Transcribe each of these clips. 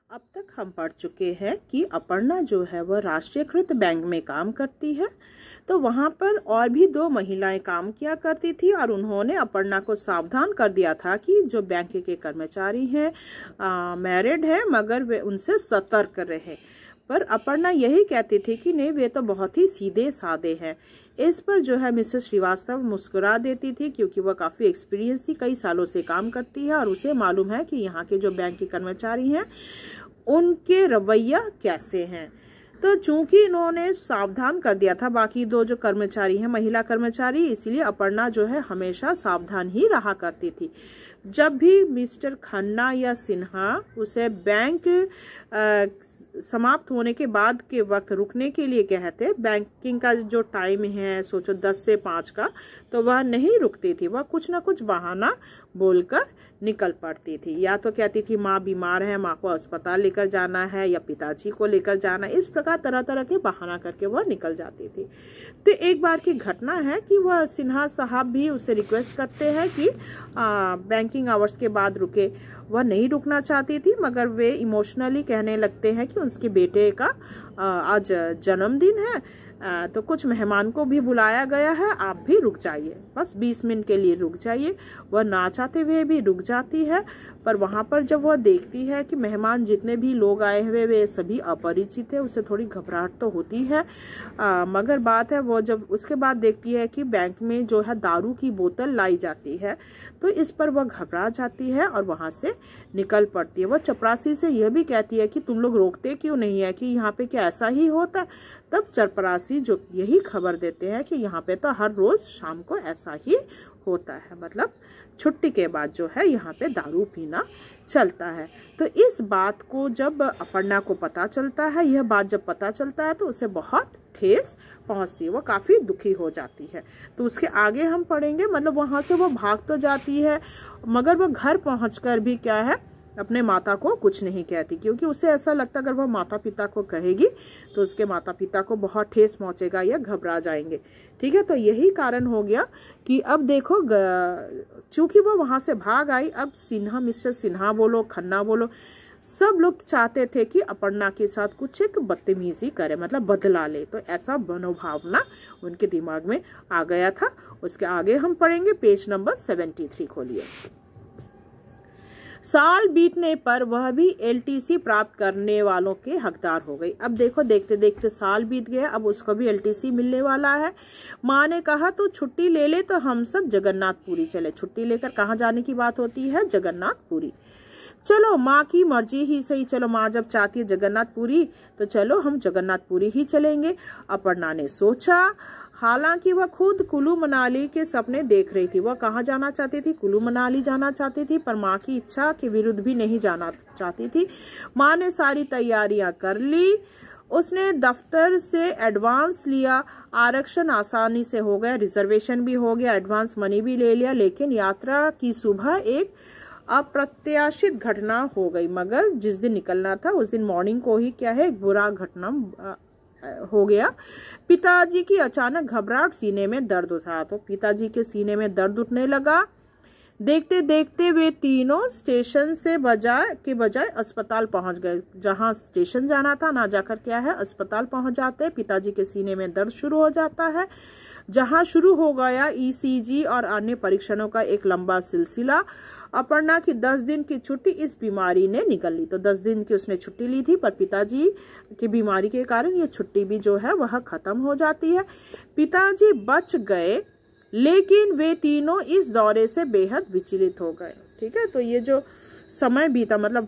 अब तक हम पढ़ चुके हैं कि अपर्णा जो है वह राष्ट्रीयकृत बैंक में काम करती है। तो वहाँ पर और भी 2 महिलाएं काम किया करती थी और उन्होंने अपर्णा को सावधान कर दिया था कि जो बैंक के कर्मचारी हैं मैरिड हैं, मगर वे उनसे सतर्क रहे। पर अपर्णा यही कहती थी कि नहीं, वे तो बहुत ही सीधे साधे हैं। इस पर जो है मिसेस श्रीवास्तव मुस्कुरा देती थी, क्योंकि वह काफ़ी एक्सपीरियंस थी, कई सालों से काम करती है और उसे मालूम है कि यहाँ के जो बैंक के कर्मचारी हैं उनके रवैया कैसे हैं। तो चूंकि इन्होंने सावधान कर दिया था बाकी 2 जो कर्मचारी हैं महिला कर्मचारी, इसलिए अपर्णा जो है हमेशा सावधान ही रहा करती थी। जब भी मिस्टर खन्ना या सिन्हा उसे बैंक समाप्त होने के बाद के वक्त रुकने के लिए कहते, बैंकिंग का जो टाइम है सोचो 10 से 5 का, तो वह नहीं रुकती थी। वह कुछ ना कुछ बहाना बोलकर निकल पड़ती थी। या तो कहती थी माँ बीमार है, माँ को अस्पताल लेकर जाना है, या पिताजी को लेकर जाना है। इस प्रकार तरह तरह के बहाना करके वह निकल जाती थी। तो एक बार की घटना है कि वह सिन्हा साहब भी उससे रिक्वेस्ट करते हैं कि बैंकिंग आवर्स के बाद रुके। वह नहीं रुकना चाहती थी, मगर वे इमोशनली कहने लगते हैं कि उसके बेटे का आज जन्मदिन है, तो कुछ मेहमान को भी बुलाया गया है, आप भी रुक जाइए, बस 20 मिनट के लिए रुक जाइए। वह ना चाहते हुए भी रुक जाती है। पर वहाँ पर जब वह देखती है कि मेहमान जितने भी लोग आए हुए वे सभी अपरिचित है, उसे थोड़ी घबराहट तो होती है। मगर बात है वो जब उसके बाद देखती है कि बैंक में जो है दारू की बोतल लाई जाती है, तो इस पर वह घबरा जाती है और वहाँ से निकल पड़ती है। वह चपरासी से यह भी कहती है कि तुम लोग रोकते क्यों नहीं है, कि यहाँ पे क्या ऐसा ही होता है। तब चपरासी जो यही खबर देते हैं कि यहाँ पे तो हर रोज शाम को ऐसा ही होता है, मतलब छुट्टी के बाद जो है यहाँ पे दारू पीना चलता है। तो इस बात को जब अपर्णा को पता चलता है, यह बात जब पता चलता है तो उसे बहुत ठेस पहुँचती है, वो काफ़ी दुखी हो जाती है। तो उसके आगे हम पढ़ेंगे, मतलब वहाँ से वो भाग तो जाती है, मगर वो घर पहुँचकर भी क्या है अपने माता को कुछ नहीं कहती, क्योंकि उसे ऐसा लगता अगर वह माता पिता को कहेगी तो उसके माता पिता को बहुत ठेस पहुंचेगा या घबरा जाएंगे। ठीक है, तो यही कारण हो गया कि अब देखो चूंकि वह वहां से भाग आई, अब सिन्हा, मिस्टर सिन्हा बोलो, खन्ना बोलो, सब लोग चाहते थे कि अपर्णा के साथ कुछ एक बदतमीजी करे, मतलब बदला ले। तो ऐसा मनोभावना उनके दिमाग में आ गया था। उसके आगे हम पढ़ेंगे, पेज नंबर 73 खोलिए। साल बीतने पर वह भी एलटीसी प्राप्त करने वालों के हकदार हो गई। अब देखो देखते देखते साल बीत गया, अब उसको भी एलटीसी मिलने वाला है। माँ ने कहा तो छुट्टी ले ले, तो हम सब जगन्नाथपुरी चले। छुट्टी लेकर कहाँ जाने की बात होती है? जगन्नाथपुरी। चलो माँ की मर्जी ही सही, चलो माँ जब चाहती है जगन्नाथपुरी तो चलो हम जगन्नाथपुरी ही चलेंगे। अपर्णा ने सोचा। हालांकि वह खुद कुल्लू मनाली के सपने देख रही थी। वह कहाँ जाना चाहती थी? कुल्लू मनाली जाना चाहती थी, पर माँ की इच्छा के विरुद्ध भी नहीं जाना चाहती थी। माँ ने सारी तैयारियां कर ली। उसने दफ्तर से एडवांस लिया, आरक्षण आसानी से हो गया, रिजर्वेशन भी हो गया, एडवांस मनी भी ले लिया। लेकिन यात्रा की सुबह एक अप्रत्याशित घटना हो गई। मगर जिस दिन निकलना था उस दिन मॉर्निंग को ही क्या है, एक बुरा घटना हो गया। पिताजी की अचानक घबराहट, सीने में दर्द उठा। तो पिताजी के सीने में दर्द उठने लगा। देखते देखते वे तीनों स्टेशन से बजाय अस्पताल पहुंच गए। जहां स्टेशन जाना था ना जाकर क्या है अस्पताल पहुंच जाते हैं। पिताजी के सीने में दर्द शुरू हो जाता है, जहां शुरू हो गया ईसीजी और अन्य परीक्षणों का एक लंबा सिलसिला। अपर्णा की 10 दिन की छुट्टी इस बीमारी ने निकल ली। तो 10 दिन की उसने छुट्टी ली थी, पर पिताजी की बीमारी के कारण ये छुट्टी भी जो है वह खत्म हो जाती है। पिताजी बच गए, लेकिन वे तीनों इस दौरे से बेहद विचलित हो गए। ठीक है, तो ये जो समय बीता, मतलब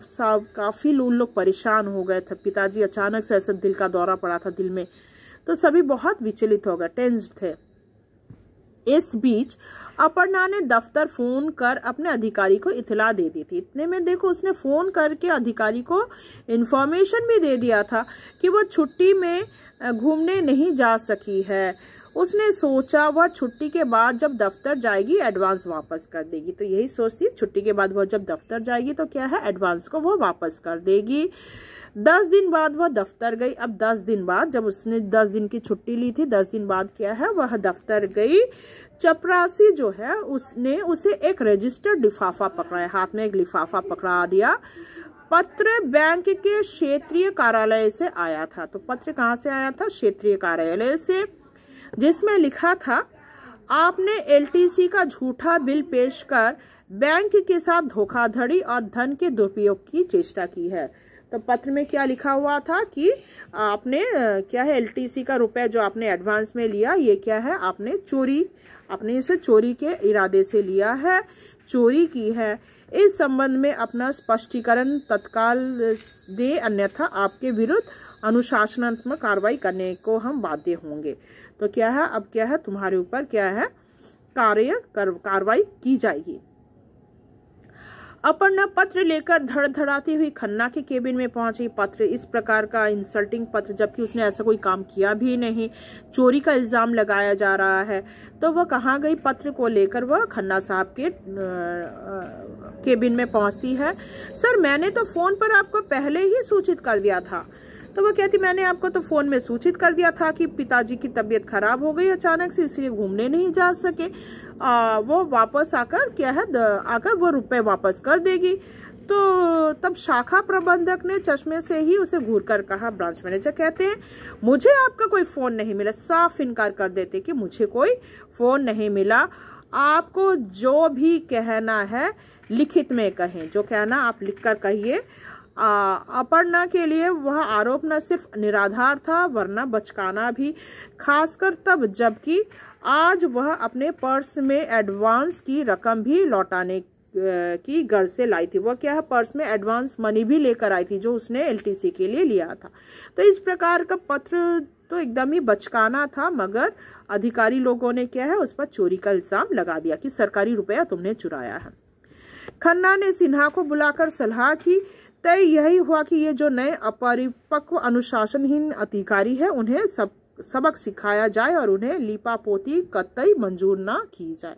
काफी लोग परेशान हो गए थे। पिताजी अचानक से ऐसा दिल का दौरा पड़ा था दिल में, तो सभी बहुत विचलित हो गए, टेंस थे। इस बीच अपर्णा ने दफ्तर फोन कर अपने अधिकारी को इत्तला दे दी थी। इतने में देखो उसने फोन करके अधिकारी को इन्फॉर्मेशन भी दे दिया था कि वह छुट्टी में घूमने नहीं जा सकी है। उसने सोचा वह छुट्टी के बाद जब दफ्तर जाएगी एडवांस वापस कर देगी। तो यही सोचती है, छुट्टी के बाद वह जब दफ्तर जाएगी तो क्या है एडवांस को वह वापस कर देगी। 10 दिन बाद वह दफ्तर गई। अब 10 दिन बाद जब उसने 10 दिन की छुट्टी ली थी, 10 दिन बाद क्या है वह दफ्तर गई। चपरासी जो है उसने उसे एक रजिस्टर्ड लिफाफा पकड़ाया, हाथ में एक लिफाफा पकड़ा दिया। पत्र बैंक के क्षेत्रीय कार्यालय से आया था। तो पत्र कहाँ से आया था? क्षेत्रीय कार्यालय से, जिसमें लिखा था आपने एलटीसी का झूठा बिल पेश कर बैंक के साथ धोखाधड़ी और धन के दुरुपयोग की चेष्टा की है। तो पत्र में क्या लिखा हुआ था कि आपने क्या है, एलटीसी का रुपए जो आपने एडवांस में लिया, ये क्या है, आपने इसे चोरी के इरादे से लिया है, चोरी की है। इस संबंध में अपना स्पष्टीकरण तत्काल दे, अन्यथा आपके विरुद्ध अनुशासनात्मक कार्रवाई करने को हम बाध्य होंगे। तो क्या है, अब क्या है, तुम्हारे ऊपर क्या है, कार्रवाई की जाएगी। अपर्णा पत्र लेकर धड़धड़ाती हुई खन्ना के केबिन में पहुंची। पत्र इस प्रकार का इंसल्टिंग पत्र, जबकि उसने ऐसा कोई काम किया भी नहीं, चोरी का इल्जाम लगाया जा रहा है। तो वह कहाँ गई? पत्र को लेकर वह खन्ना साहब के केबिन में पहुंचती है। सर, मैंने तो फोन पर आपको पहले ही सूचित कर दिया था। तो वो कहती, मैंने आपको तो फोन में सूचित कर दिया था कि पिताजी की तबीयत खराब हो गई अचानक से, इसलिए घूमने नहीं जा सके। वो वापस आकर क्या है, आकर वो रुपए वापस कर देगी। तो तब शाखा प्रबंधक ने चश्मे से ही उसे घूर कर कहा। ब्रांच मैनेजर कहते हैं, मुझे आपका कोई फोन नहीं मिला। साफ इनकार कर देते कि मुझे कोई फोन नहीं मिला। आपको जो भी कहना है लिखित में कहें, जो कहना आप लिखकर कहिए। अपर्णा के लिए वह आरोप न सिर्फ निराधार था, वरना बचकाना भी, खासकर तब जबकि आज वह अपने पर्स में एडवांस की रकम भी लौटाने की गर्ज से लाई थी। वह क्या है, पर्स में एडवांस मनी भी लेकर आई थी जो उसने एलटीसी के लिए लिया था। तो इस प्रकार का पत्र तो एकदम ही बचकाना था, मगर अधिकारी लोगों ने क्या है, उस पर चोरी का इल्जाम लगा दिया कि सरकारी रुपया तुमने चुराया है। खन्ना ने सिन्हा को बुलाकर सलाह की। तय यही हुआ कि ये जो नए अपरिपक्व अनुशासनहीन अधिकारी है, उन्हें सबक सिखाया जाए और उन्हें लीपापोती कतई मंजूर ना की जाए।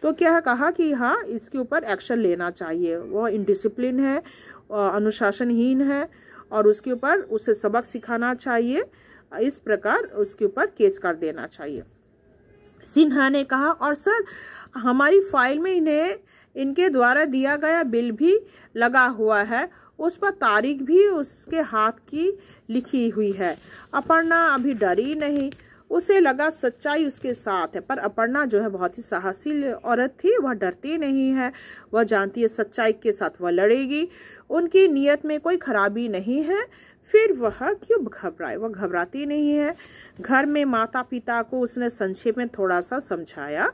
तो क्या कहा कि हाँ, इसके ऊपर एक्शन लेना चाहिए। वो इनडिसिप्लिन है, अनुशासनहीन है, और उसके ऊपर उसे सबक सिखाना चाहिए। इस प्रकार उसके ऊपर केस कर देना चाहिए। सिन्हा ने कहा, और सर, हमारी फाइल में इनके द्वारा दिया गया बिल भी लगा हुआ है, उस पर तारीख भी उसके हाथ की लिखी हुई है। अपर्णा अभी डरी नहीं, उसे लगा सच्चाई उसके साथ है। पर अपर्णा जो है बहुत ही साहसी औरत थी, वह डरती नहीं है, वह जानती है सच्चाई के साथ वह लड़ेगी। उनकी नीयत में कोई खराबी नहीं है, फिर वह क्यों घबराए? वह घबराती नहीं है। घर में माता पिता को उसने संक्षेप में थोड़ा सा समझाया,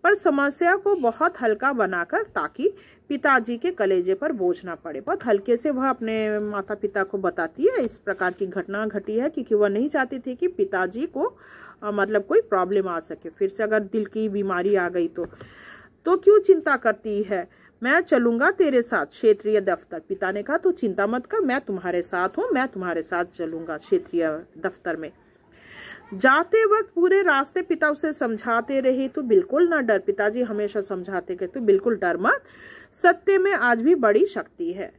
पर समस्या को बहुत हल्का बनाकर, ताकि पिताजी के कलेजे पर बोझ ना पड़े। बहुत हल्के से वह अपने माता पिता को बताती है इस प्रकार की घटना घटी है, क्योंकि वह नहीं चाहती थी कि पिताजी को मतलब कोई प्रॉब्लम आ सके। फिर से अगर दिल की बीमारी आ गई तो क्यों चिंता करती है? मैं चलूंगा तेरे साथ क्षेत्रीय दफ्तर। पिता ने कहा, तू चिंता मत कर, मैं तुम्हारे साथ हूँ, मैं तुम्हारे साथ चलूंगा क्षेत्रीय दफ्तर में। जाते वक्त पूरे रास्ते पिता उसे समझाते रहे, तू बिल्कुल ना डर। पिताजी हमेशा समझाते कि तू बिल्कुल डर मत, सत्य में आज भी बड़ी शक्ति है।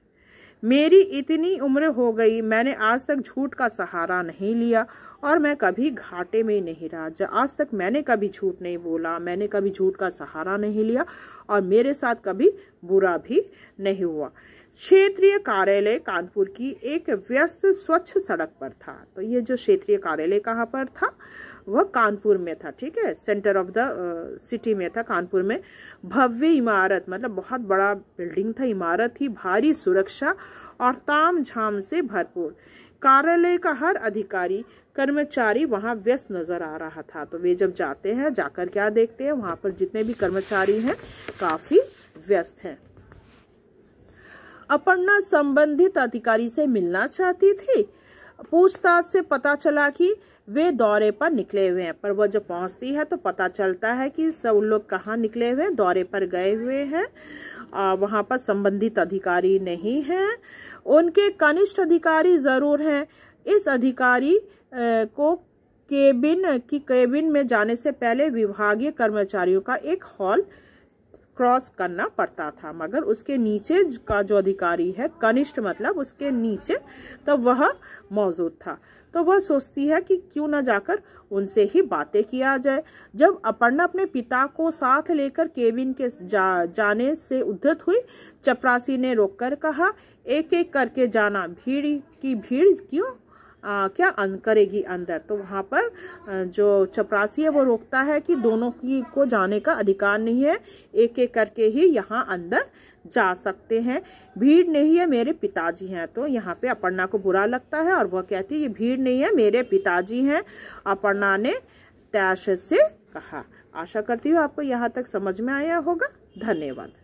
मेरी इतनी उम्र हो गई, मैंने आज तक झूठ का सहारा नहीं लिया, और मैं कभी घाटे में नहीं रहा। आज तक मैंने कभी झूठ नहीं बोला, मैंने कभी झूठ का सहारा नहीं लिया, और मेरे साथ कभी बुरा भी नहीं हुआ। क्षेत्रीय कार्यालय कानपुर की एक व्यस्त स्वच्छ सड़क पर था। तो ये जो क्षेत्रीय कार्यालय कहाँ पर था? वह कानपुर में था, ठीक है, सेंटर ऑफ द सिटी में था, कानपुर में। भव्य इमारत, मतलब बहुत बड़ा बिल्डिंग था, इमारत थी, भारी सुरक्षा और ताम झाम से भरपूर। कार्यालय का हर अधिकारी कर्मचारी वहाँ व्यस्त नजर आ रहा था। तो वे जब जाते हैं, जाकर क्या देखते हैं, वहाँ पर जितने भी कर्मचारी हैं काफी व्यस्त हैं। अपर्णा संबंधित अधिकारी से मिलना चाहती थी। पूछताछ से पता चला कि वे दौरे पर निकले हुए हैं, पर वह जब पहुंचती है तो पता चलता है कि सब लोग कहाँ निकले हुए हैं, दौरे पर गए हुए हैं। वहां पर संबंधित अधिकारी नहीं हैं, उनके कनिष्ठ अधिकारी जरूर हैं। इस अधिकारी को केबिन में जाने से पहले विभागीय कर्मचारियों का एक हॉल क्रॉस करना पड़ता था, मगर उसके नीचे का जो अधिकारी है, कनिष्ठ मतलब उसके नीचे, तो वह मौजूद था। तो वह सोचती है कि क्यों न जाकर उनसे ही बातें किया जाए। जब अपर्णा अपने पिता को साथ लेकर केबिन के जाने से उद्धत हुई, चपरासी ने रोककर कहा, एक एक करके जाना, भीड़ की भीड़ क्यों क्या करेगी अंदर। तो वहाँ पर जो चपरासी है वो रोकता है कि दोनों की को जाने का अधिकार नहीं है, एक एक करके ही यहाँ अंदर जा सकते हैं, भीड़ नहीं है, मेरे पिताजी हैं। तो यहाँ पे अपर्णा को बुरा लगता है और वह कहती है ये भीड़ नहीं है, मेरे पिताजी हैं, अपर्णा ने त्याश से कहा। आशा करती हूँ आपको यहाँ तक समझ में आया होगा। धन्यवाद।